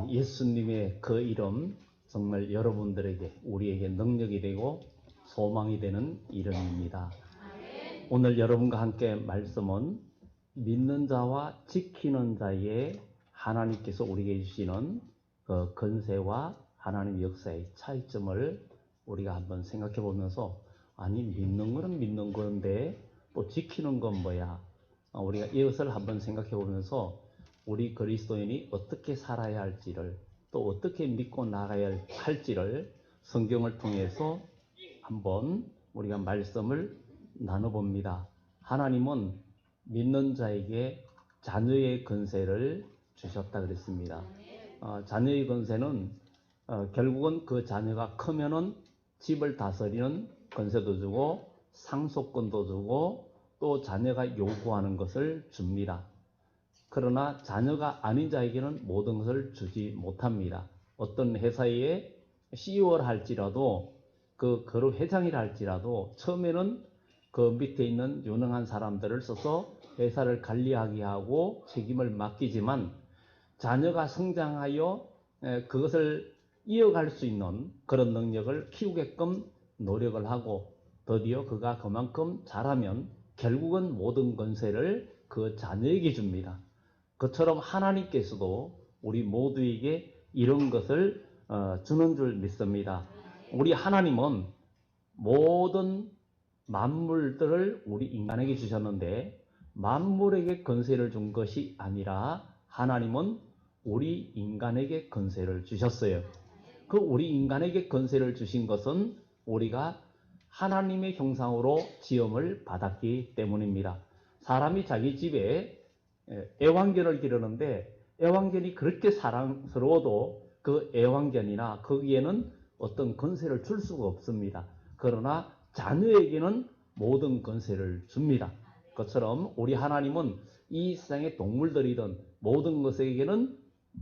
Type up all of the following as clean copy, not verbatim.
예수님의 그 이름 정말 여러분들에게 우리에게 능력이 되고 소망이 되는 이름입니다. 오늘 여러분과 함께 말씀은 믿는 자와 지키는 자의 하나님께서 우리에게 주시는 그 건세와 하나님의 역사의 차이점을 우리가 한번 생각해 보면서, 아니 믿는 거는 믿는 건데 또 지키는 건 뭐야? 우리가 이것을 한번 생각해 보면서 우리 그리스도인이 어떻게 살아야 할지를, 또 어떻게 믿고 나가야 할지를 성경을 통해서 한번 우리가 말씀을 나눠봅니다. 하나님은 믿는 자에게 자녀의 건세를 주셨다 그랬습니다. 자녀의 건세는 결국은 그 자녀가 크면은 집을 다스리는 건세도 주고 상속권도 주고 또 자녀가 요구하는 것을 줍니다. 그러나 자녀가 아닌 자에게는 모든 것을 주지 못합니다. 어떤 회사의 CEO를 할지라도, 그 그룹 회장이라 할지라도 처음에는 그 밑에 있는 유능한 사람들을 써서 회사를 관리하게 하고 책임을 맡기지만, 자녀가 성장하여 그것을 이어갈 수 있는 그런 능력을 키우게끔 노력을 하고, 드디어 그가 그만큼 잘하면 결국은 모든 권세를 그 자녀에게 줍니다. 그처럼 하나님께서도 우리 모두에게 이런 것을 주는 줄 믿습니다. 우리 하나님은 모든 만물들을 우리 인간에게 주셨는데, 만물에게 권세를 준 것이 아니라 하나님은 우리 인간에게 권세를 주셨어요. 그 우리 인간에게 권세를 주신 것은 우리가 하나님의 형상으로 지음을 받았기 때문입니다. 사람이 자기 집에 애완견을 기르는데, 애완견이 그렇게 사랑스러워도 그 애완견이나 거기에는 어떤 권세를 줄 수가 없습니다. 그러나 자녀에게는 모든 권세를 줍니다. 그것처럼 우리 하나님은 이 세상의 동물들이든 모든 것에게는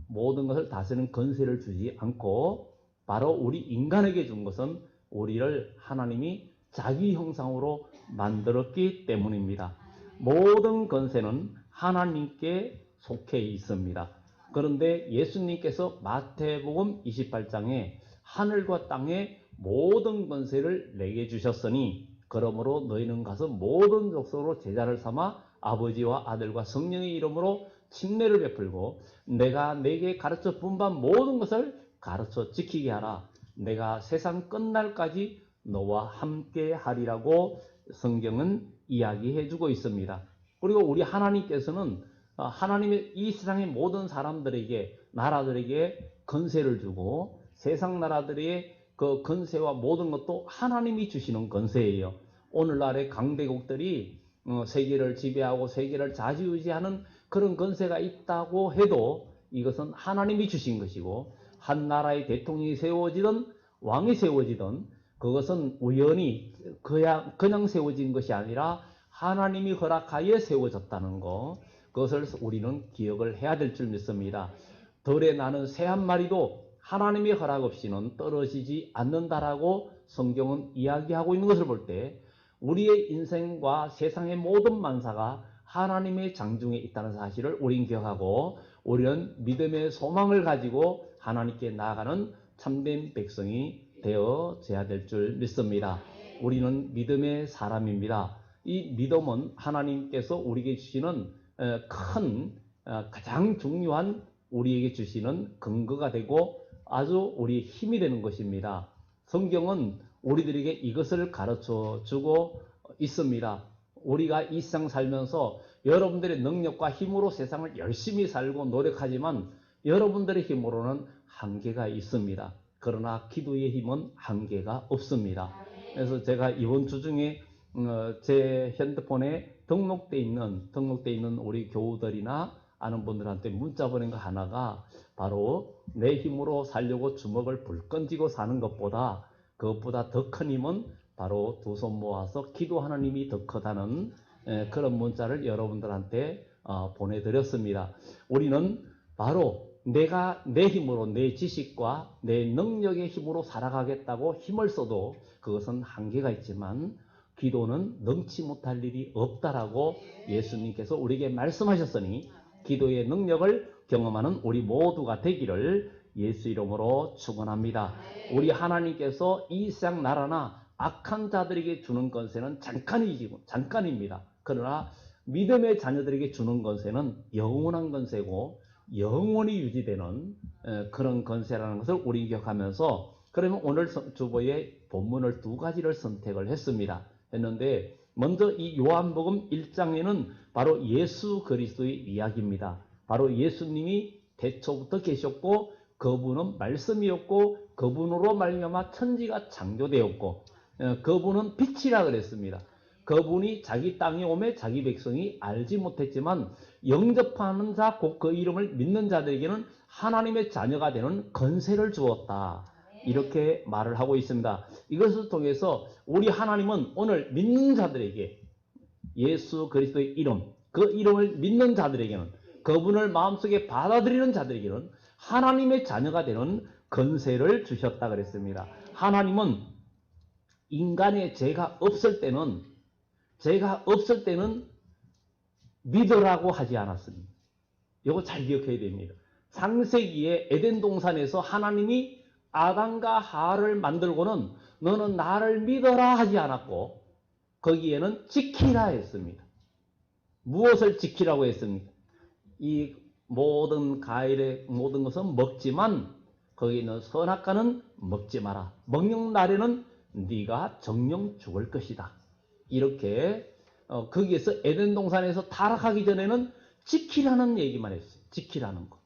모든 것을 다스리는 권세를 주지 않고, 바로 우리 인간에게 준 것은 우리를 하나님이 자기 형상으로 만들었기 때문입니다. 모든 권세는 하나님께 속해 있습니다. 그런데 예수님께서 마태복음 28장에 하늘과 땅의 모든 권세를 내게 주셨으니 그러므로 너희는 가서 모든 족속으로 제자를 삼아 아버지와 아들과 성령의 이름으로 침례를 베풀고 내가 내게 가르쳐 준 바 모든 것을 가르쳐 지키게 하라. 내가 세상 끝날까지 너와 함께 하리라고 성경은 이야기해 주고 있습니다. 그리고 우리 하나님께서는 하나님의 이 세상의 모든 사람들에게, 나라들에게 권세를 주고, 세상 나라들의 그 권세와 모든 것도 하나님이 주시는 권세예요. 오늘날의 강대국들이 세계를 지배하고 세계를 좌지우지하는 그런 권세가 있다고 해도 이것은 하나님이 주신 것이고, 한 나라의 대통령이 세워지든 왕이 세워지든 그것은 우연히 그냥 세워진 것이 아니라 하나님이 허락하여 세워졌다는 것, 그것을 우리는 기억을 해야 될 줄 믿습니다. 들에 나는 새 한 마리도 하나님의 허락 없이는 떨어지지 않는다라고 성경은 이야기하고 있는 것을 볼 때, 우리의 인생과 세상의 모든 만사가 하나님의 장중에 있다는 사실을 우리는 기억하고, 우리는 믿음의 소망을 가지고 하나님께 나아가는 참된 백성이 되어져야 될 줄 믿습니다. 우리는 믿음의 사람입니다. 이 믿음은 하나님께서 우리에게 주시는 가장 중요한 우리에게 주시는 근거가 되고 아주 우리의 힘이 되는 것입니다. 성경은 우리들에게 이것을 가르쳐 주고 있습니다. 우리가 이 세상 살면서 여러분들의 능력과 힘으로 세상을 열심히 살고 노력하지만 여러분들의 힘으로는 한계가 있습니다. 그러나 기도의 힘은 한계가 없습니다. 그래서 제가 이번 주 중에 제 핸드폰에 등록되어 있는 우리 교우들이나 아는 분들한테 문자 보낸 거 하나가 바로 내 힘으로 살려고 주먹을 불끈 쥐고 사는 것보다, 그것보다 더 큰 힘은 바로 두 손 모아서 기도하는 힘이 더 크다는 그런 문자를 여러분들한테 보내드렸습니다. 우리는 바로 내가 내 힘으로, 내 지식과 내 능력의 힘으로 살아가겠다고 힘을 써도 그것은 한계가 있지만, 기도는 능치 못할 일이 없다라고 예수님께서 우리에게 말씀하셨으니 기도의 능력을 경험하는 우리 모두가 되기를 예수 이름으로 축원합니다. 우리 하나님께서 이 세상 나라나 악한 자들에게 주는 권세는 잠깐입니다. 그러나 믿음의 자녀들에게 주는 권세는 영원한 권세고 영원히 유지되는 그런 권세라는 것을 우리 기억하면서, 그러면 오늘 주보의 본문을 두 가지를 선택을 했는데, 먼저 이 요한복음 1장에는 바로 예수 그리스도의 이야기입니다. 바로 예수님이 태초부터 계셨고 그분은 말씀이었고 그분으로 말미암아 천지가 창조되었고 그분은 빛이라 그랬습니다. 그분이 자기 땅에 오매 자기 백성이 알지 못했지만 영접하는 자 곧 그 이름을 믿는 자들에게는 하나님의 자녀가 되는 권세를 주었다. 이렇게 말을 하고 있습니다. 이것을 통해서 우리 하나님은 오늘 믿는 자들에게 예수 그리스도의 이름, 그 이름을 믿는 자들에게는, 그분을 마음속에 받아들이는 자들에게는 하나님의 자녀가 되는 권세를 주셨다 그랬습니다. 하나님은 인간의 죄가 없을 때는 믿으라고 하지 않았습니다. 이거 잘 기억해야 됩니다. 창세기에 에덴 동산에서 하나님이 아담과 하와를 만들고는 너는 나를 믿어라 하지 않았고 거기에는 지키라 했습니다. 무엇을 지키라고 했습니까? 이 모든 과일의 모든 것은 먹지만 거기 있는 선악과는 먹지 마라. 먹는 날에는 네가 정령 죽을 것이다. 이렇게 거기에서 에덴 동산에서 타락하기 전에는 지키라는 얘기만 했어요. 지키라는 거.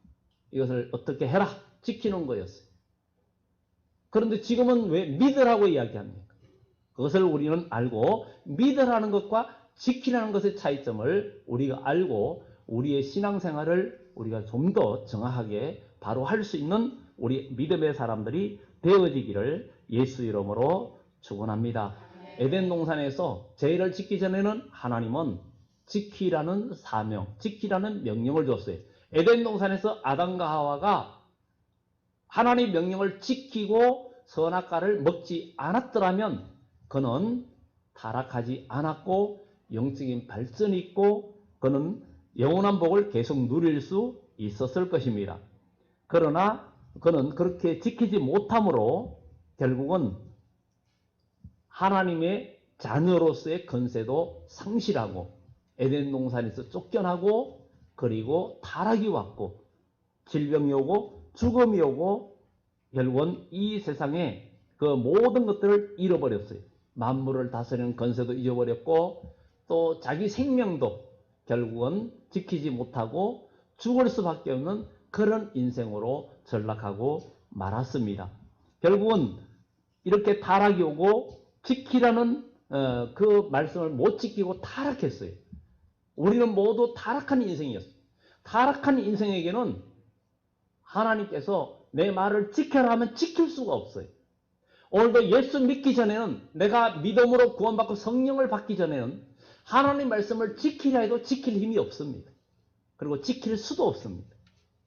이것을 어떻게 해라. 지키는 거였어요. 그런데 지금은 왜 믿으라고 이야기합니까? 그것을 우리는 알고 믿으라는 것과 지키라는 것의 차이점을 우리가 알고 우리의 신앙생활을 우리가 좀 더 정확하게 바로 할 수 있는 우리 믿음의 사람들이 되어지기를 예수 이름으로 축원합니다. 에덴 동산에서 죄를 짓기 전에는 하나님은 지키라는 사명, 지키라는 명령을 줬어요. 에덴 동산에서 아담과 하와가 하나님의 명령을 지키고 선악과를 먹지 않았더라면 그는 타락하지 않았고 영적인 발전이 있고 그는 영원한 복을 계속 누릴 수 있었을 것입니다. 그러나 그는 그렇게 지키지 못함으로 결국은 하나님의 자녀로서의 권세도 상실하고 에덴 동산에서 쫓겨나고 그리고 타락이 왔고 질병이 오고 죽음이 오고 결국은 이 세상에 그 모든 것들을 잃어버렸어요. 만물을 다스리는 권세도 잊어버렸고 또 자기 생명도 결국은 지키지 못하고 죽을 수밖에 없는 그런 인생으로 전락하고 말았습니다. 결국은 이렇게 타락이 오고 지키라는 그 말씀을 못 지키고 타락했어요. 우리는 모두 타락한 인생이었어요. 타락한 인생에게는 하나님께서 내 말을 지켜라 하면 지킬 수가 없어요. 오늘도 예수 믿기 전에는 내가 믿음으로 구원받고 성령을 받기 전에는 하나님 말씀을 지키려 해도 지킬 힘이 없습니다. 그리고 지킬 수도 없습니다.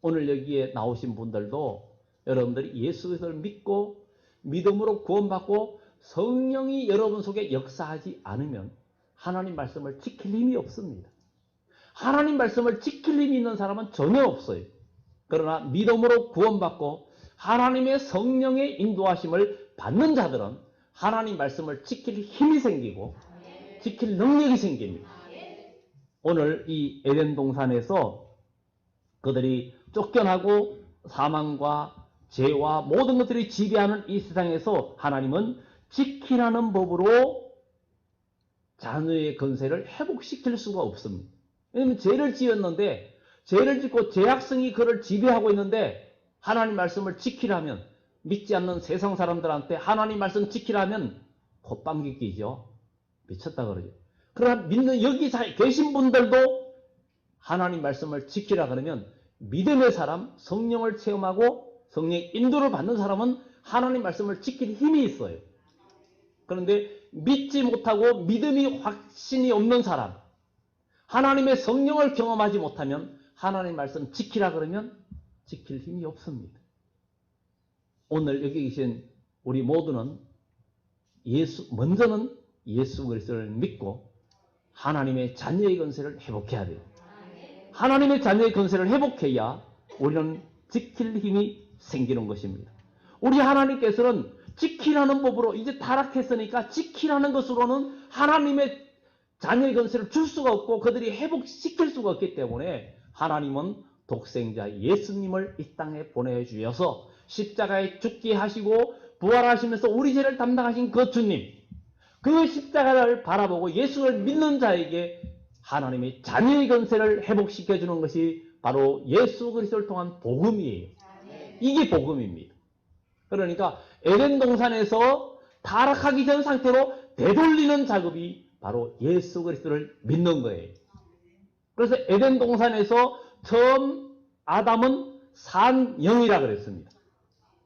오늘 여기에 나오신 분들도 여러분들이 예수 그리스도를 믿고 믿음으로 구원받고 성령이 여러분 속에 역사하지 않으면 하나님 말씀을 지킬 힘이 없습니다. 하나님 말씀을 지킬 힘이 있는 사람은 전혀 없어요. 그러나 믿음으로 구원받고 하나님의 성령의 인도하심을 받는 자들은 하나님 말씀을 지킬 힘이 생기고 지킬 능력이 생깁니다. 오늘 이 에덴 동산에서 그들이 쫓겨나고 사망과 죄와 모든 것들이 지배하는 이 세상에서 하나님은 지키라는 법으로 자녀의 권세를 회복시킬 수가 없습니다. 왜냐하면 죄를 지었는데 죄를 짓고 죄악성이 그를 지배하고 있는데 하나님 말씀을 지키라면 믿지 않는 세상 사람들한테 하나님 말씀 지키라면 콧방귀 끼죠. 미쳤다 그러죠. 그러나 믿는 여기 계신 분들도 하나님 말씀을 지키라 그러면 믿음의 사람, 성령을 체험하고 성령의 인도를 받는 사람은 하나님 말씀을 지킬 힘이 있어요. 그런데 믿지 못하고 믿음이 확신이 없는 사람, 하나님의 성령을 경험하지 못하면 하나님 말씀 지키라 그러면 지킬 힘이 없습니다. 오늘 여기 계신 우리 모두는 먼저는 예수 그리스도를 믿고 하나님의 자녀의 권세를 회복해야 돼요. 하나님의 자녀의 권세를 회복해야 우리는 지킬 힘이 생기는 것입니다. 우리 하나님께서는 지키라는 법으로 이제 타락했으니까 지키라는 것으로는 하나님의 자녀의 권세를 줄 수가 없고 그들이 회복시킬 수가 없기 때문에 하나님은 독생자 예수님을 이 땅에 보내주셔서 십자가에 죽게 하시고 부활하시면서 우리 죄를 담당하신 그 주님, 그 십자가를 바라보고 예수를 믿는 자에게 하나님의 자녀의 권세를 회복시켜주는 것이 바로 예수 그리스도를 통한 복음이에요. 이게 복음입니다. 그러니까 에덴 동산에서 타락하기 전 상태로 되돌리는 작업이 바로 예수 그리스도를 믿는 거예요. 그래서 에덴 동산에서 처음 아담은 산영이라 그랬습니다.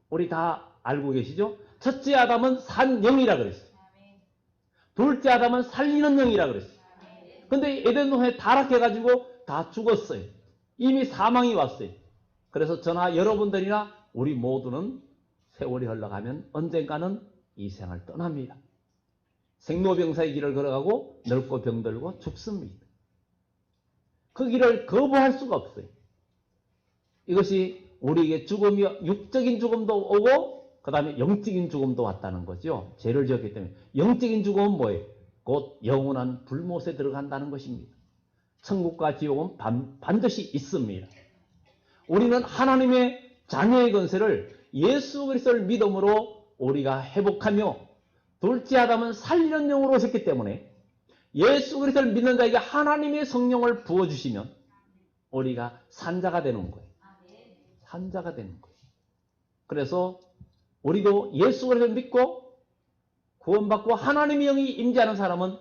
우리 다 알고 계시죠? 첫째 아담은 산영이라 그랬어요. 둘째 아담은 살리는 영이라 그랬어요. 근데 에덴 동산에 타락해가지고 다 죽었어요. 이미 사망이 왔어요. 그래서 저나 여러분들이나 우리 모두는 세월이 흘러가면 언젠가는 이 생을 떠납니다. 생로병사의 길을 걸어가고 늙고 병들고 죽습니다. 그 길을 거부할 수가 없어요. 이것이 우리에게 죽음이 육적인 죽음도 오고 그 다음에 영적인 죽음도 왔다는 거죠. 죄를 지었기 때문에. 영적인 죽음은 뭐예요? 곧 영원한 불못에 들어간다는 것입니다. 천국과 지옥은 반드시 있습니다. 우리는 하나님의 자녀의 권세를 예수 그리스도를 믿음으로 우리가 회복하며 둘째 아담은 살리는 영으로 오셨기 때문에 예수 그리스도를 믿는 자에게 하나님의 성령을 부어주시면 우리가 산자가 되는 거예요. 산자가 되는 거예요. 그래서 우리도 예수 그리스도를 믿고 구원받고 하나님의 영이 임재하는 사람은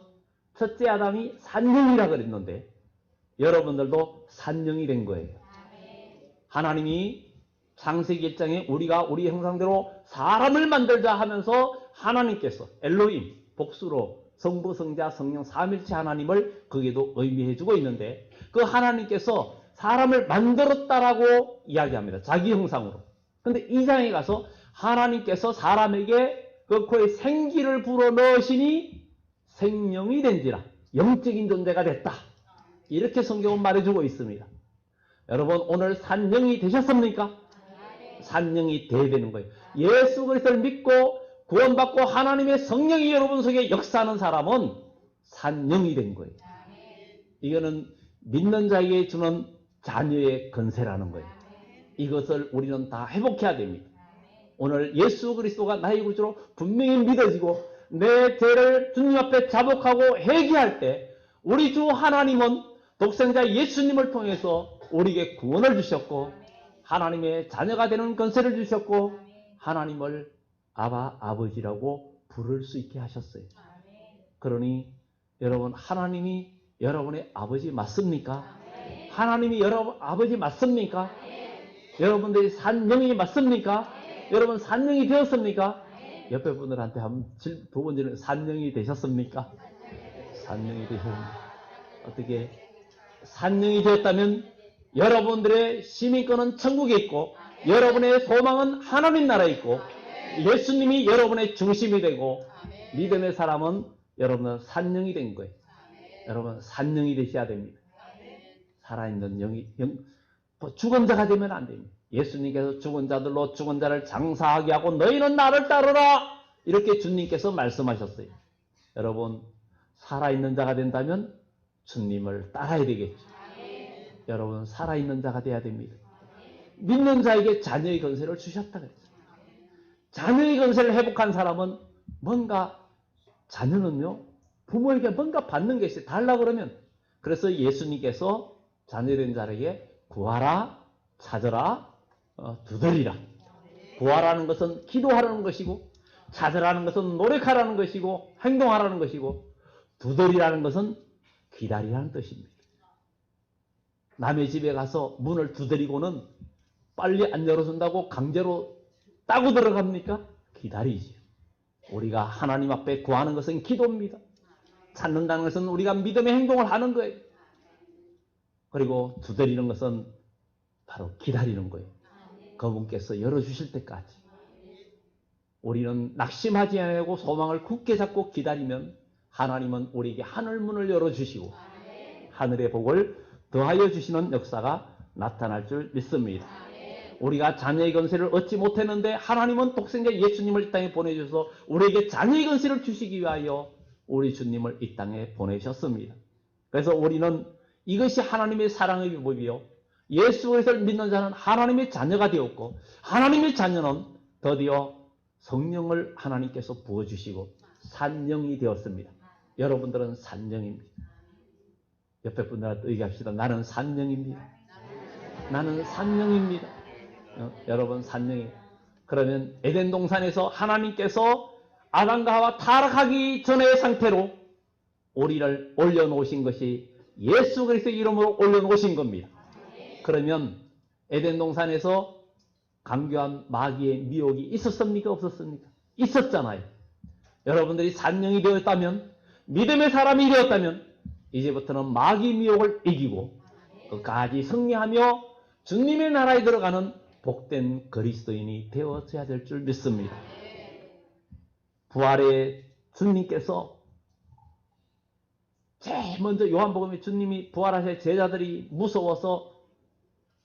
첫째 아담이 산영이라 그랬는데 여러분들도 산영이 된 거예요. 하나님이 창세기 1장에 우리가 우리 형상대로 사람을 만들자 하면서 하나님께서 엘로힘, 복수로 성부, 성자, 성령, 삼일체 하나님을 거기에도 의미해주고 있는데 그 하나님께서 사람을 만들었다라고 이야기합니다. 자기 형상으로. 근데 2장에 가서 하나님께서 사람에게 그 코에 생기를 불어넣으시니 생명이 된지라 영적인 존재가 됐다. 이렇게 성경은 말해주고 있습니다. 여러분 오늘 산영이 되셨습니까? 산영이 돼야 되는 거예요. 예수 그리스도를 믿고 구원받고 하나님의 성령이 여러분 속에 역사하는 사람은 산영이 된 거예요. 이거는 믿는 자에게 주는 자녀의 건세라는 거예요. 이것을 우리는 다 회복해야 됩니다. 오늘 예수 그리스도가 나의 구주로 분명히 믿어지고 내 죄를 주님 앞에 자복하고 회개할 때 우리 주 하나님은 독생자 예수님을 통해서 우리에게 구원을 주셨고 하나님의 자녀가 되는 건세를 주셨고 하나님을 아바 아버지라고 부를 수 있게 하셨어요. 그러니 여러분 하나님이 여러분의 아버지 맞습니까? 하나님이 여러분 아버지 맞습니까? 여러분들이 산영이 맞습니까? 여러분 산영이 되었습니까? 옆에 분들한테 한번 두 번째는 산영이 되셨습니까? 산영이 되셨습니까? 어떻게 산영이 되었다면 여러분들의 시민권은 천국에 있고 여러분의 소망은 하나님 나라에 있고 예수님이 여러분의 중심이 되고 믿음의 사람은 여러분은 산영이 된 거예요. 여러분 산영이 되셔야 됩니다. 살아있는 죽은 자가 되면 안 됩니다. 예수님께서 죽은 자들로 죽은 자를 장사하게 하고 너희는 나를 따르라 이렇게 주님께서 말씀하셨어요. 여러분 살아있는 자가 된다면 주님을 따라야 되겠죠. 여러분 살아있는 자가 돼야 됩니다. 믿는 자에게 자녀의 건세를 주셨다 그랬어요. 자녀의 건세를 회복한 사람은 뭔가 자녀는요 부모에게 뭔가 받는 게 있어요. 달라고 그러면. 그래서 예수님께서 자녀된 자에게 구하라, 찾으라, 두드리라. 구하라는 것은 기도하라는 것이고 찾으라는 것은 노력하라는 것이고 행동하라는 것이고 두드리라는 것은 기다리라는 뜻입니다. 남의 집에 가서 문을 두드리고는 빨리 안 열어준다고 강제로 따고 들어갑니까? 기다리지요. 우리가 하나님 앞에 구하는 것은 기도입니다. 찾는다는 것은 우리가 믿음의 행동을 하는 거예요. 그리고 두드리는 것은 바로 기다리는 거예요. 그분께서 열어주실 때까지. 우리는 낙심하지 않고 소망을 굳게 잡고 기다리면 하나님은 우리에게 하늘문을 열어주시고 하늘의 복을 더하여 주시는 역사가 나타날 줄 믿습니다. 우리가 자녀의 권세를 얻지 못했는데 하나님은 독생자 예수님을 이 땅에 보내주셔서 우리에게 자녀의 권세를 주시기 위하여 우리 주님을 이 땅에 보내셨습니다. 그래서 우리는 이것이 하나님의 사랑의 비법이요, 예수 그리스도를 믿는 자는 하나님의 자녀가 되었고, 하나님의 자녀는 드디어 성령을 하나님께서 부어주시고 산령이 되었습니다. 여러분들은 산령입니다. 옆에 분들한테 얘기합시다. 나는 산령입니다. 나는 산령입니다. 여러분 산령이에요. 그러면 에덴 동산에서 하나님께서 아담과 하와 타락하기 전의 상태로 우리를 올려놓으신 것이 예수 그리스도의 이름으로 올려놓으신 겁니다. 그러면 에덴 동산에서 강교한 마귀의 미혹이 있었습니까? 없었습니까? 있었잖아요. 여러분들이 산령이 되었다면, 믿음의 사람이 되었다면 이제부터는 마귀 미혹을 이기고 끝까지 승리하며 주님의 나라에 들어가는 복된 그리스도인이 되어져야 될 줄 믿습니다. 부활의 주님께서 제일 먼저 요한복음에 주님이 부활하실 제자들이 무서워서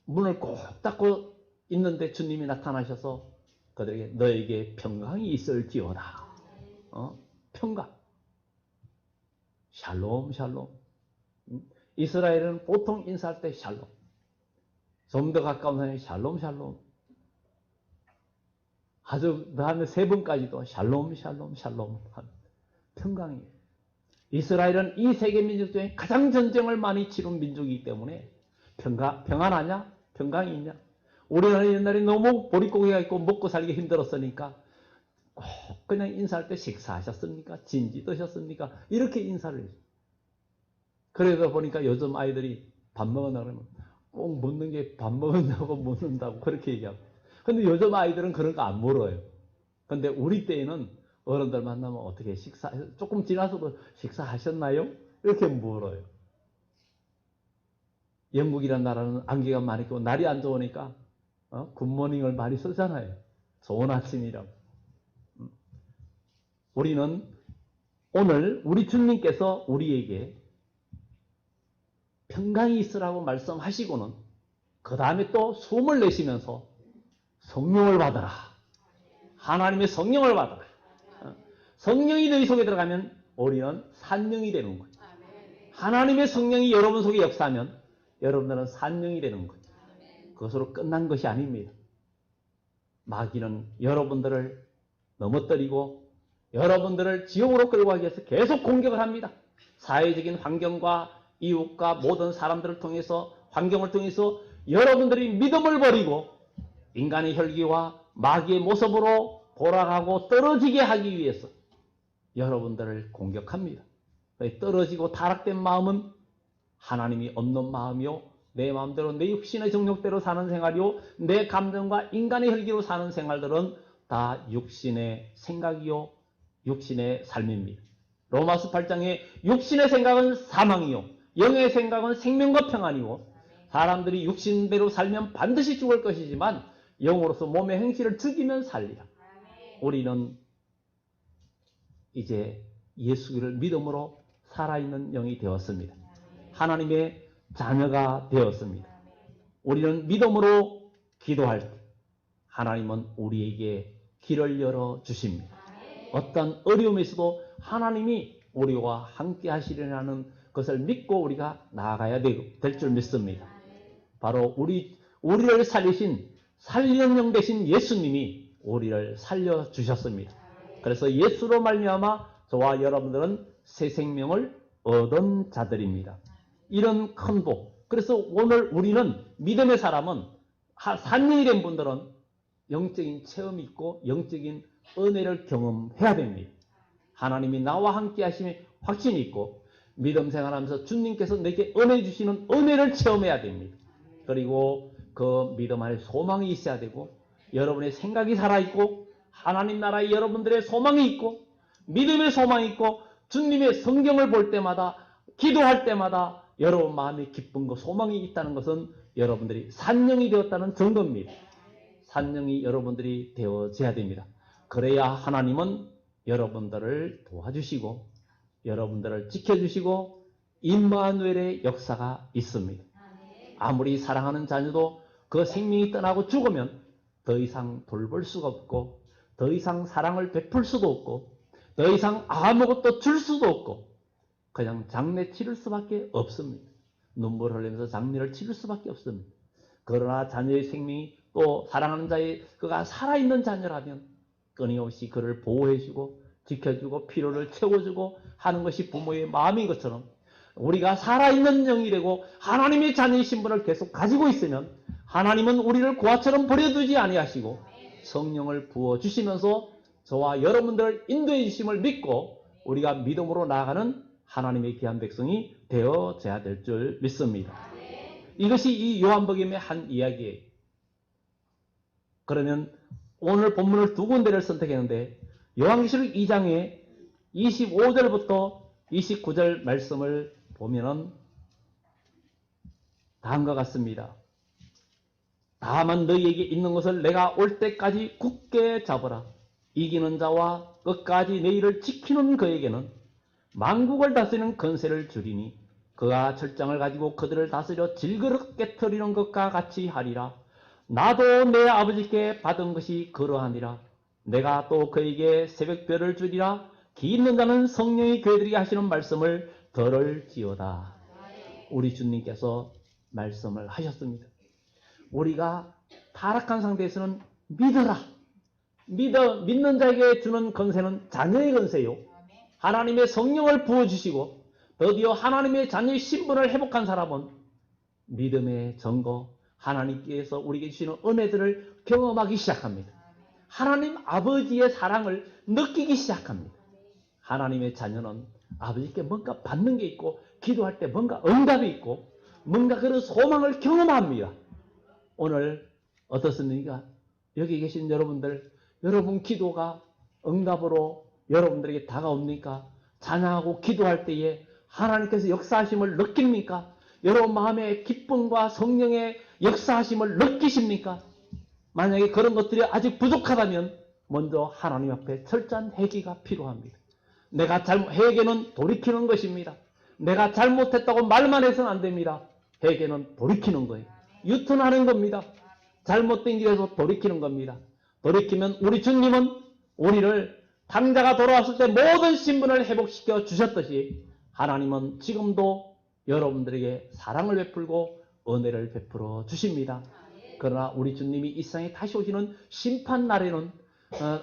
문을 꼭 닫고 있는데 주님이 나타나셔서 그들에게 너에게 평강이 있을지어다. 평강. 샬롬 샬롬. 이스라엘은 보통 인사할 때 샬롬. 좀 더 가까운 사람이 샬롬 샬롬. 아주 다음에 세 번까지도 샬롬 샬롬 샬롬. 평강이에요. 이스라엘은 이 세계 민족 중에 가장 전쟁을 많이 치른 민족이기 때문에 평안하냐? 평강이 있냐? 우리나라 옛날에 너무 보릿고개가 있고 먹고 살기 힘들었으니까 꼭 그냥 인사할 때 식사하셨습니까? 진지 드셨습니까? 이렇게 인사를 해요. 그래서 보니까 요즘 아이들이 밥 먹었나 그러면 꼭 묻는 게 밥 먹었냐고 묻는다고 그렇게 얘기하고. 근데 요즘 아이들은 그런 거 안 물어요. 근데 우리 때에는 어른들 만나면 어떻게 조금 지나서도 식사하셨나요? 이렇게 물어요. 영국이라는 나라는 안개가 많이 있고 날이 안 좋으니까 굿모닝을 많이 쓰잖아요. 좋은 아침이라고. 우리는 오늘 우리 주님께서 우리에게 평강이 있으라고 말씀하시고는 그 다음에 또 숨을 내쉬면서 성령을 받아라. 하나님의 성령을 받아라. 성령이 너희 속에 들어가면 우리는 산령이 되는 거예요. 하나님의 성령이 여러분 속에 역사하면 여러분들은 산령이 되는 거예요. 그것으로 끝난 것이 아닙니다. 마귀는 여러분들을 넘어뜨리고 여러분들을 지옥으로 끌고 가기 위해서 계속 공격을 합니다. 사회적인 환경과 이웃과 모든 사람들을 통해서, 환경을 통해서 여러분들이 믿음을 버리고 인간의 혈기와 마귀의 모습으로 돌아가고 떨어지게 하기 위해서 여러분들을 공격합니다. 떨어지고 타락된 마음은 하나님이 없는 마음이요, 내 마음대로 내 육신의 정욕대로 사는 생활이요, 내 감정과 인간의 혈기로 사는 생활들은 다 육신의 생각이요, 육신의 삶입니다. 로마서 8장에 육신의 생각은 사망이요, 영의 생각은 생명과 평안이고, 사람들이 육신대로 살면 반드시 죽을 것이지만 영으로서 몸의 행실을 죽이면 살리라. 우리는 이제 예수를 믿음으로 살아있는 영이 되었습니다. 하나님의 자녀가 되었습니다. 우리는 믿음으로 기도할 때 하나님은 우리에게 길을 열어 주십니다. 어떤 어려움에서도 하나님이 우리와 함께 하시려는 것을 믿고 우리가 나아가야 될 줄 믿습니다. 바로 우리를 살리신 살리는 영 되신 예수님이 우리를 살려주셨습니다. 그래서 예수로 말미암아 저와 여러분들은 새 생명을 얻은 자들입니다. 이런 큰 복. 그래서 오늘 우리는 믿음의 사람은, 산령이 된 분들은 영적인 체험이 있고 영적인 은혜를 경험해야 됩니다. 하나님이 나와 함께 하심에 확신이 있고 믿음 생활하면서 주님께서 내게 은혜 주시는 은혜를 체험해야 됩니다. 그리고 그 믿음 안에 소망이 있어야 되고 여러분의 생각이 살아있고 하나님 나라에 여러분들의 소망이 있고 믿음의 소망이 있고 주님의 성경을 볼 때마다 기도할 때마다 여러분 마음에 기쁜 거 소망이 있다는 것은 여러분들이 산령이 되었다는 증거입니다. 산령이 여러분들이 되어져야 됩니다. 그래야 하나님은 여러분들을 도와주시고 여러분들을 지켜주시고 임마누엘의 역사가 있습니다. 아무리 사랑하는 자녀도 그 생명이 떠나고 죽으면 더 이상 돌볼 수가 없고, 더 이상 사랑을 베풀 수도 없고, 더 이상 아무것도 줄 수도 없고, 그냥 장례 치를 수밖에 없습니다. 눈물 흘리면서 장례를 치를 수밖에 없습니다. 그러나 자녀의 생명이 또 사랑하는 자의 그가 살아있는 자녀라면 끊임없이 그를 보호해주고 지켜주고 필요를 채워주고 하는 것이 부모의 마음인 것처럼, 우리가 살아있는 영이 되고 하나님의 자녀의 신분을 계속 가지고 있으면 하나님은 우리를 고아처럼 버려두지 아니하시고 성령을 부어주시면서 저와 여러분들을 인도해 주심을 믿고 우리가 믿음으로 나아가는 하나님의 귀한 백성이 되어져야 될 줄 믿습니다. 이것이 이 요한복음의 한 이야기예요. 그러면 오늘 본문을 두 군데를 선택했는데 요한계시록 2장의 25절부터 29절 말씀을 보면은 다음과 같습니다. 다만 너희에게 있는 것을 내가 올 때까지 굳게 잡으라. 이기는 자와 끝까지 내 일을 지키는 그에게는 만국을 다스리는 권세를 주리니 그가 철장을 가지고 그들을 다스려 질그릇 깨트리는 것과 같이 하리라. 나도 내 아버지께 받은 것이 그러하니라. 내가 또 그에게 새벽별을 주리라. 기 있는 자는 성령이 그들에게 하시는 말씀을 들을지어다. 우리 주님께서 말씀을 하셨습니다. 우리가 타락한 상태에서는 믿어라. 믿는 자에게 주는 권세는 자녀의 권세요. 하나님의 성령을 부어주시고 드디어 하나님의 자녀의 신분을 회복한 사람은 믿음의 증거, 하나님께서 우리에게 주시는 은혜들을 경험하기 시작합니다. 하나님 아버지의 사랑을 느끼기 시작합니다. 하나님의 자녀는 아버지께 뭔가 받는 게 있고 기도할 때 뭔가 응답이 있고 뭔가 그런 소망을 경험합니다. 오늘 어떻습니까? 여기 계신 여러분들, 여러분 기도가 응답으로 여러분들에게 다가옵니까? 찬양하고 기도할 때에 하나님께서 역사하심을 느낍니까? 여러분 마음의 기쁨과 성령의 역사하심을 느끼십니까? 만약에 그런 것들이 아직 부족하다면 먼저 하나님 앞에 철저한 회개가 필요합니다. 회개는 돌이키는 것입니다. 내가 잘못했다고 말만 해서는 안 됩니다. 회개는 돌이키는 거예요. 유턴하는 겁니다. 잘못된 길에서 돌이키는 겁니다. 돌이키면 우리 주님은 우리를 당자가 돌아왔을 때 모든 신분을 회복시켜 주셨듯이 하나님은 지금도 여러분들에게 사랑을 베풀고 은혜를 베풀어 주십니다. 그러나 우리 주님이 이 세상에 다시 오시는 심판날에는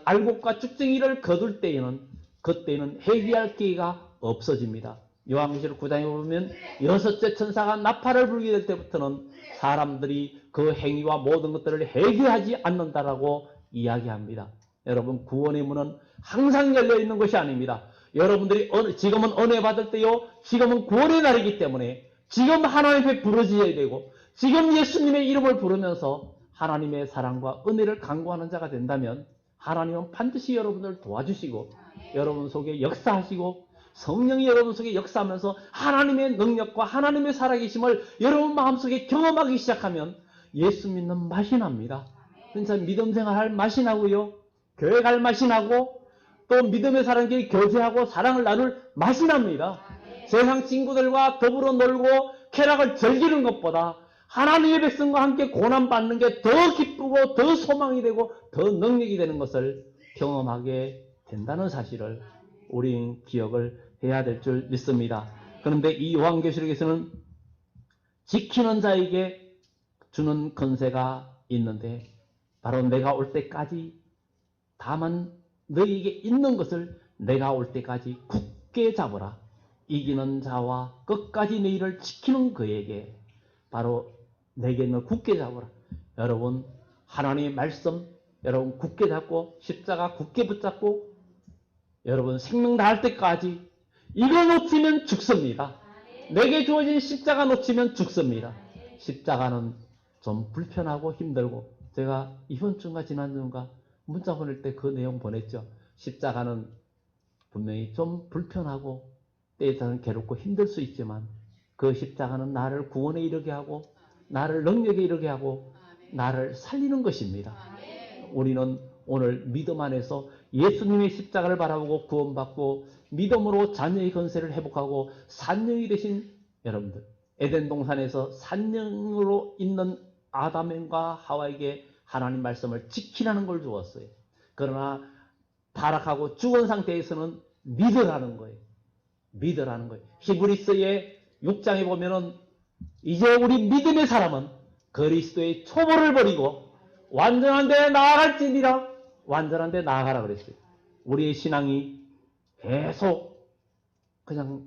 알곡과 쭉정이를 거둘 때에는 그때는 회개할 기회가 없어집니다. 요한계시록 9장에 보면 여섯째 천사가 나팔을 불게 될 때부터는 사람들이 그 행위와 모든 것들을 회개하지 않는다라고 이야기합니다. 여러분 구원의 문은 항상 열려있는 것이 아닙니다. 여러분들이 지금은 은혜 받을 때요, 지금은 구원의 날이기 때문에 지금 하나님 앞에 부르짖어야 되고 지금 예수님의 이름을 부르면서 하나님의 사랑과 은혜를 간구하는 자가 된다면 하나님은 반드시 여러분을 도와주시고 여러분 속에 역사하시고 성령이 여러분 속에 역사하면서 하나님의 능력과 하나님의 살아계심을 여러분 마음속에 경험하기 시작하면 예수 믿는 맛이 납니다. 진짜 믿음 생활할 맛이 나고요, 교회 갈 맛이 나고 또 믿음의 사람끼리 교제하고 사랑을 나눌 맛이 납니다. 세상 친구들과 더불어 놀고 쾌락을 즐기는 것보다 하나님의 백성과 함께 고난받는 게 더 기쁘고 더 소망이 되고 더 능력이 되는 것을 경험하게 된다는 사실을 우리는 기억을 해야 될 줄 믿습니다. 그런데 이 요한계시록에서는 지키는 자에게 주는 권세가 있는데 바로 내가 올 때까지, 다만 너희에게 있는 것을 내가 올 때까지 굳게 잡으라. 이기는 자와 끝까지 내 일을 지키는 그에게, 바로 내게는 굳게 잡으라. 여러분 하나님의 말씀 여러분 굳게 잡고 십자가 굳게 붙잡고 여러분 생명 다할 때까지, 이거 놓치면 죽습니다. 내게 주어진 십자가 놓치면 죽습니다. 십자가는 좀 불편하고 힘들고, 제가 이번 주인가 지난주인가 문자 보낼 때 그 내용 보냈죠. 십자가는 분명히 좀 불편하고 때에 따라서는 괴롭고 힘들 수 있지만 그 십자가는 나를 구원에 이르게 하고 나를 능력에 이르게 하고 나를 살리는 것입니다. 우리는 오늘 믿음 안에서 예수님의 십자가를 바라보고 구원받고 믿음으로 자녀의 권세를 회복하고 산영이 되신 여러분들, 에덴 동산에서 산령으로 있는 아담과 하와에게 하나님 말씀을 지키라는 걸 주었어요. 그러나 타락하고 죽은 상태에서는 믿으라는 거예요. 믿으라는 거예요. 히브리서의 6장에 보면은 이제 우리 믿음의 사람은 그리스도의 초보를 버리고 완전한 데 나아갈지니라. 완전한 데 나아가라 그랬어요. 우리의 신앙이 계속 그냥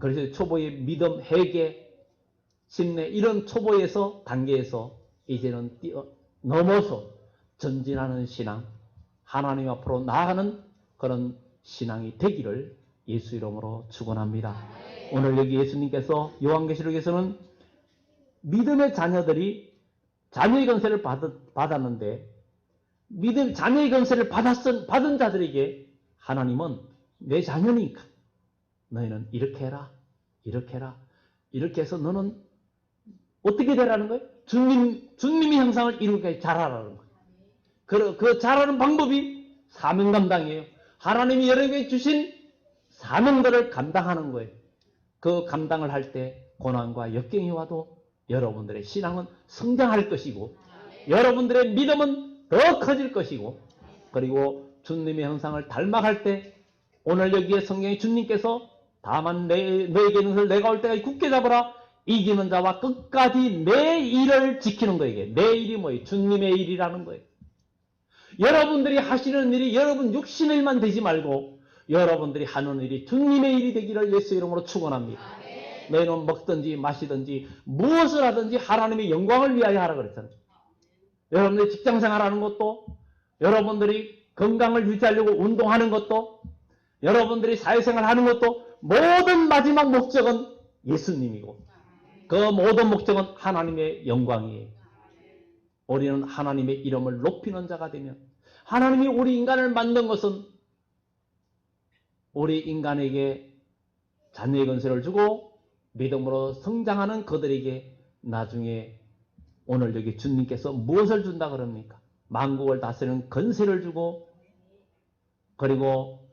그래서 초보의 믿음, 회개, 신뢰 이런 초보에서 단계에서 이제는 넘어서 전진하는 신앙, 하나님 앞으로 나아가는 그런 신앙이 되기를 예수 이름으로 축원합니다. 오늘 여기 예수님께서 요한계시록에서는 믿음의 자녀들이 자녀의 권세를 받았는데 믿음 자녀의 권세를 받은 자들에게 하나님은 내 자녀니까 너희는 이렇게 해라, 이렇게 해라, 이렇게 해서 너는 어떻게 되라는 거예요? 주님의 형상을 이루게 잘하라는 거예요. 그 잘하는 방법이 사명 감당이에요. 하나님이 여러분에게 주신 사명들을 감당하는 거예요. 그 감당을 할 때 고난과 역경이 와도 여러분들의 신앙은 성장할 것이고 여러분들의 믿음은 더 커질 것이고 그리고 주님의 형상을 닮아갈 때 오늘 여기에 성경에 주님께서 다만 너에게 있는 것을 내가 올 때까지 굳게 잡으라. 이기는 자와 끝까지 내 일을 지키는 거예요. 내 일이 뭐예요? 주님의 일이라는 거예요. 여러분들이 하시는 일이 여러분 육신의 일만 되지 말고 여러분들이 하는 일이 주님의 일이 되기를 예수 이름으로 축원합니다. 너희는 먹든지 마시든지 무엇을 하든지 하나님의 영광을 위하여 하라 그랬잖아요. 여러분들이 직장생활 하는 것도 여러분들이 건강을 유지하려고 운동하는 것도 여러분들이 사회생활 하는 것도 모든 마지막 목적은 예수님이고 그 모든 목적은 하나님의 영광이에요. 우리는 하나님의 이름을 높이는 자가 되면 하나님이 우리 인간을 만든 것은 우리 인간에게 자녀의 권세를 주고 믿음으로 성장하는 그들에게 나중에 오늘 여기 주님께서 무엇을 준다 그럽니까? 만국을 다스리는 권세를 주고 그리고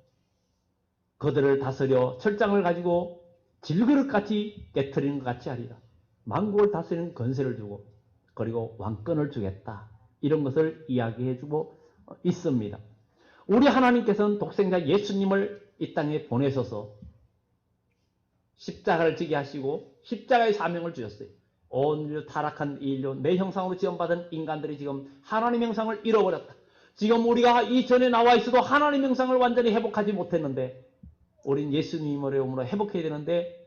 그들을 다스려 철장을 가지고 질그릇같이 깨트리는 것 같이 하리라. 만국을 다스리는 권세를 주고 그리고 왕권을 주겠다. 이런 것을 이야기해주고 있습니다. 우리 하나님께서는 독생자 예수님을 이 땅에 보내셔서 십자가를 지게 하시고 십자가의 사명을 주셨어요. 온 인류 타락한 인류 내 형상으로 지원받은 인간들이 지금 하나님 형상을 잃어버렸다. 지금 우리가 이전에 나와 있어도 하나님 형상을 완전히 회복하지 못했는데 우린 예수님의 이름으로 회복해야 되는데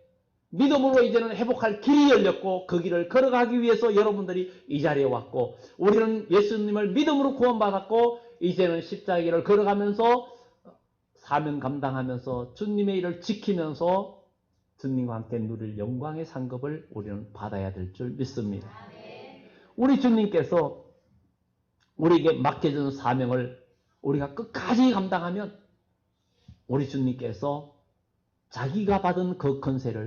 믿음으로 이제는 회복할 길이 열렸고 그 길을 걸어가기 위해서 여러분들이 이 자리에 왔고 우리는 예수님을 믿음으로 구원받았고 이제는 십자가의 길을 걸어가면서 사명 감당하면서 주님의 일을 지키면서 주님과 함께 누릴 영광의 상급을 우리는 받아야 될 줄 믿습니다. 우리 주님께서 우리에게 맡겨준 사명을 우리가 끝까지 감당하면 우리 주님께서 자기가 받은 그 권세와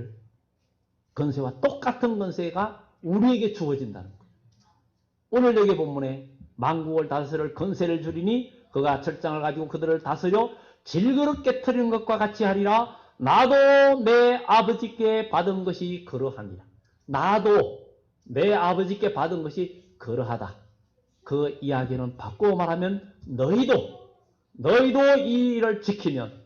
똑같은 권세가 우리에게 주어진다는 거예요. 오늘 여기 본문에 만국을 다스릴 권세를 주리니 그가 철장을 가지고 그들을 다스려 질그릇 깨트리는 것과 같이 하리라. 나도 내 아버지께 받은 것이 그러하니라. 나도 내 아버지께 받은 것이 그러하다. 그 이야기는 바꾸어 말하면 너희도 이 일을 지키면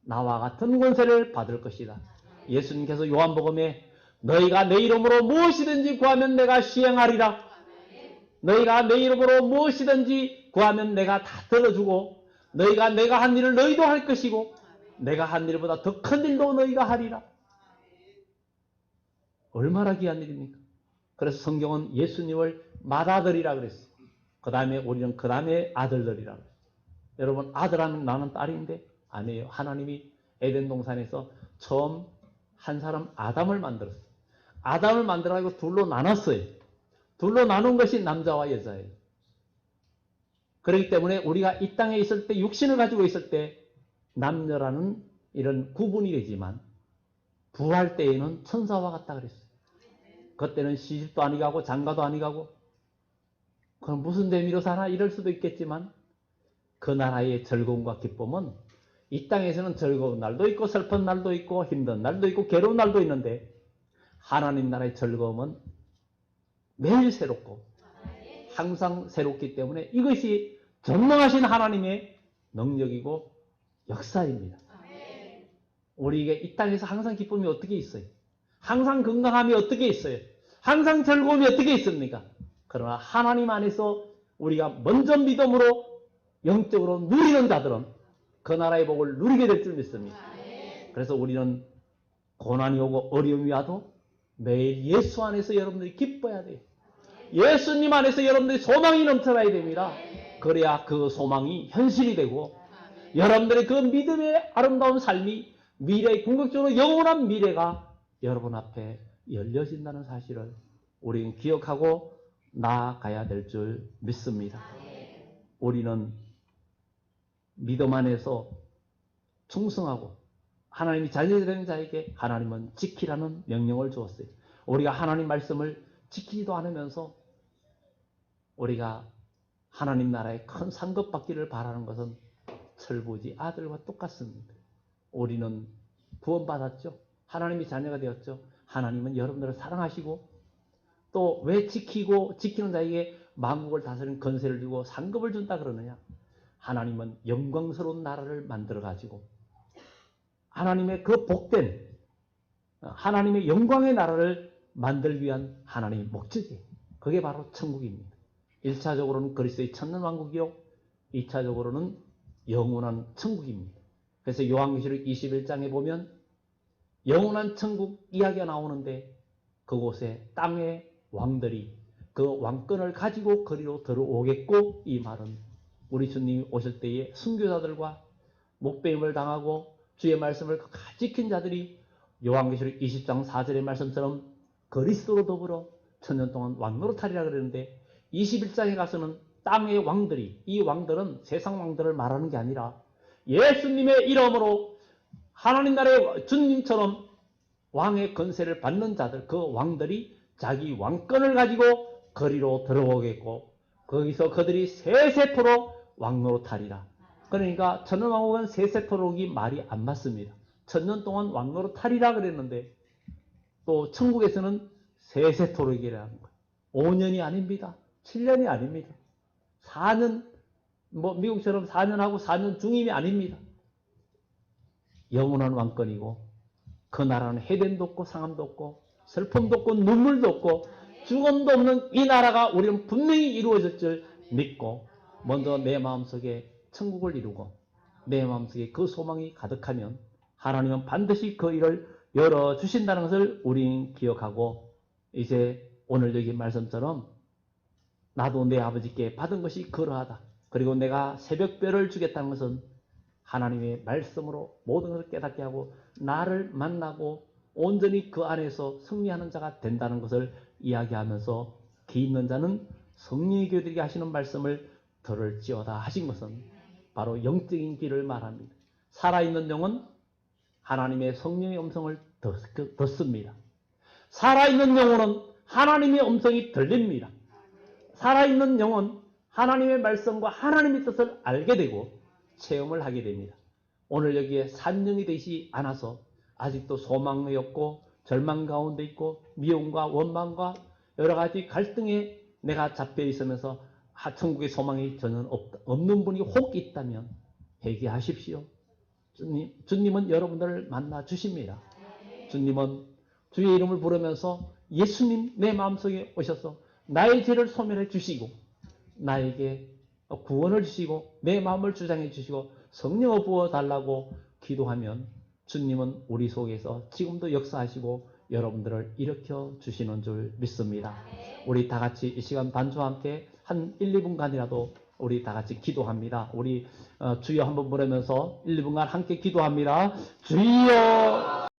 나와 같은 권세를 받을 것이다. 예수님께서 요한복음에 너희가 내 이름으로 무엇이든지 구하면 내가 시행하리라. 너희가 내 이름으로 무엇이든지 구하면 내가 다 들어주고 내가 한 일을 너희도 할 것이고 내가 한 일보다 더 큰 일도 너희가 하리라. 얼마나 귀한 일입니까? 그래서 성경은 예수님을 맏아들이라 그랬어요. 그 다음에 우리는 그 다음에 아들들이라 그랬어요. 여러분 아들하면 나는 딸인데 아니에요. 하나님이 에덴 동산에서 처음 한 사람 아담을 만들었어요. 아담을 만들어가지고 둘로 나눴어요. 둘로 나눈 것이 남자와 여자예요. 그렇기 때문에 우리가 이 땅에 있을 때 육신을 가지고 있을 때 남녀라는 이런 구분이 되지만 부활 때에는 천사와 같다 그랬어요. 그때는 시집도 아니 가고 장가도 아니 가고 그럼 무슨 재미로 사나 이럴 수도 있겠지만 그 나라의 즐거움과 기쁨은 이 땅에서는 즐거운 날도 있고 슬픈 날도 있고 힘든 날도 있고 괴로운 날도 있는데 하나님 나라의 즐거움은 매일 새롭고 항상 새롭기 때문에 이것이 전능하신 하나님의 능력이고 역사입니다. 우리에게 이 땅에서 항상 기쁨이 어떻게 있어요? 항상 건강함이 어떻게 있어요? 항상 즐거움이 어떻게 있습니까? 그러나 하나님 안에서 우리가 먼저 믿음으로 영적으로 누리는 자들은 그 나라의 복을 누리게 될 줄 믿습니다. 그래서 우리는 고난이 오고 어려움이 와도 매일 예수 안에서 여러분들이 기뻐야 돼요. 예수님 안에서 여러분들이 소망이 넘쳐나야 됩니다. 그래야 그 소망이 현실이 되고 여러분들의 그 믿음의 아름다운 삶이 미래의 궁극적으로 영원한 미래가 여러분 앞에 열려진다는 사실을 우리는 기억하고 나아가야 될 줄 믿습니다. 우리는 믿음 안에서 충성하고 하나님이 자녀되는 자에게 하나님은 지키라는 명령을 주었어요. 우리가 하나님 말씀을 지키지도 않으면서 우리가 하나님 나라의 큰 상급 받기를 바라는 것은 철부지 아들과 똑같습니다. 우리는 구원받았죠. 하나님이 자녀가 되었죠. 하나님은 여러분들을 사랑하시고 또 왜 지키는 자에게 만국을 다스리는 권세를 주고 상급을 준다 그러느냐. 하나님은 영광스러운 나라를 만들어 가지고 하나님의 그 복된 하나님의 영광의 나라를 만들기 위한 하나님의 목적이에요. 그게 바로 천국입니다. 1차적으로는 그리스도의 천년왕국이요 2차적으로는 영원한 천국입니다. 그래서 요한계시록 21장에 보면 영원한 천국 이야기가 나오는데 그곳에 땅의 왕들이 그 왕권을 가지고 거리로 들어오겠고, 이 말은 우리 주님이 오실 때에 순교자들과 목배임을 당하고 주의 말씀을 끝까지 지킨 자들이 요한계시록 20장 4절의 말씀처럼 그리스도로 더불어 천년 동안 왕노릇하리라 그랬는데 21장에 가서는 땅의 왕들이, 이 왕들은 세상 왕들을 말하는 게 아니라 예수님의 이름으로 하나님 나라의 주님처럼 왕의 권세를 받는 자들, 그 왕들이 자기 왕권을 가지고 거리로 들어오겠고 거기서 그들이 세세토록 왕노릇하리라. 그러니까 천년왕국은 세세토록이 말이 안 맞습니다. 천년 동안 왕노릇하리라 그랬는데 또 천국에서는 세세토록이라는 거예요. 5년이 아닙니다. 7년이 아닙니다. 4년, 미국처럼 4년하고 4년 중임이 아닙니다. 영원한 왕권이고 그 나라는 해됨도 없고 상함도 없고 슬픔도 없고 눈물도 없고 죽음도 없는 이 나라가 우리는 분명히 이루어질 줄 믿고 먼저 내 마음속에 천국을 이루고 내 마음속에 그 소망이 가득하면 하나님은 반드시 그 일을 열어주신다는 것을 우리는 기억하고, 이제 오늘 여기 말씀처럼 나도 내 아버지께 받은 것이 그러하다. 그리고 내가 새벽별을 주겠다는 것은 하나님의 말씀으로 모든 것을 깨닫게 하고 나를 만나고 온전히 그 안에서 승리하는 자가 된다는 것을 이야기하면서 기 있는 자는 성령의 교들에게 하시는 말씀을 들을지어다 하신 것은 바로 영적인 길을 말합니다. 살아있는 영은 하나님의 성령의 음성을 듣습니다. 살아있는 영혼은 하나님의 음성이 들립니다. 살아있는 영은 하나님의 말씀과 하나님의 뜻을 알게 되고 체험을 하게 됩니다. 오늘 여기에 산영이 되지 않아서 아직도 소망이 없고 절망 가운데 있고 미움과 원망과 여러 가지 갈등에 내가 잡혀 있으면서 천국의 소망이 전혀 없는 분이 혹 있다면 회개하십시오. 주님은 여러분들을 만나 주십니다. 주님은 주의 이름을 부르면서 예수님 내 마음속에 오셔서 나의 죄를 소멸해 주시고 나에게 구원을 주시고 내 마음을 주장해 주시고 성령을 부어달라고 기도하면 주님은 우리 속에서 지금도 역사하시고 여러분들을 일으켜 주시는 줄 믿습니다. 우리 다 같이 이 시간 반주와 함께 한 1, 2분간이라도 우리 다 같이 기도합니다. 우리 주여 한번 부르면서 1, 2분간 함께 기도합니다. 주여.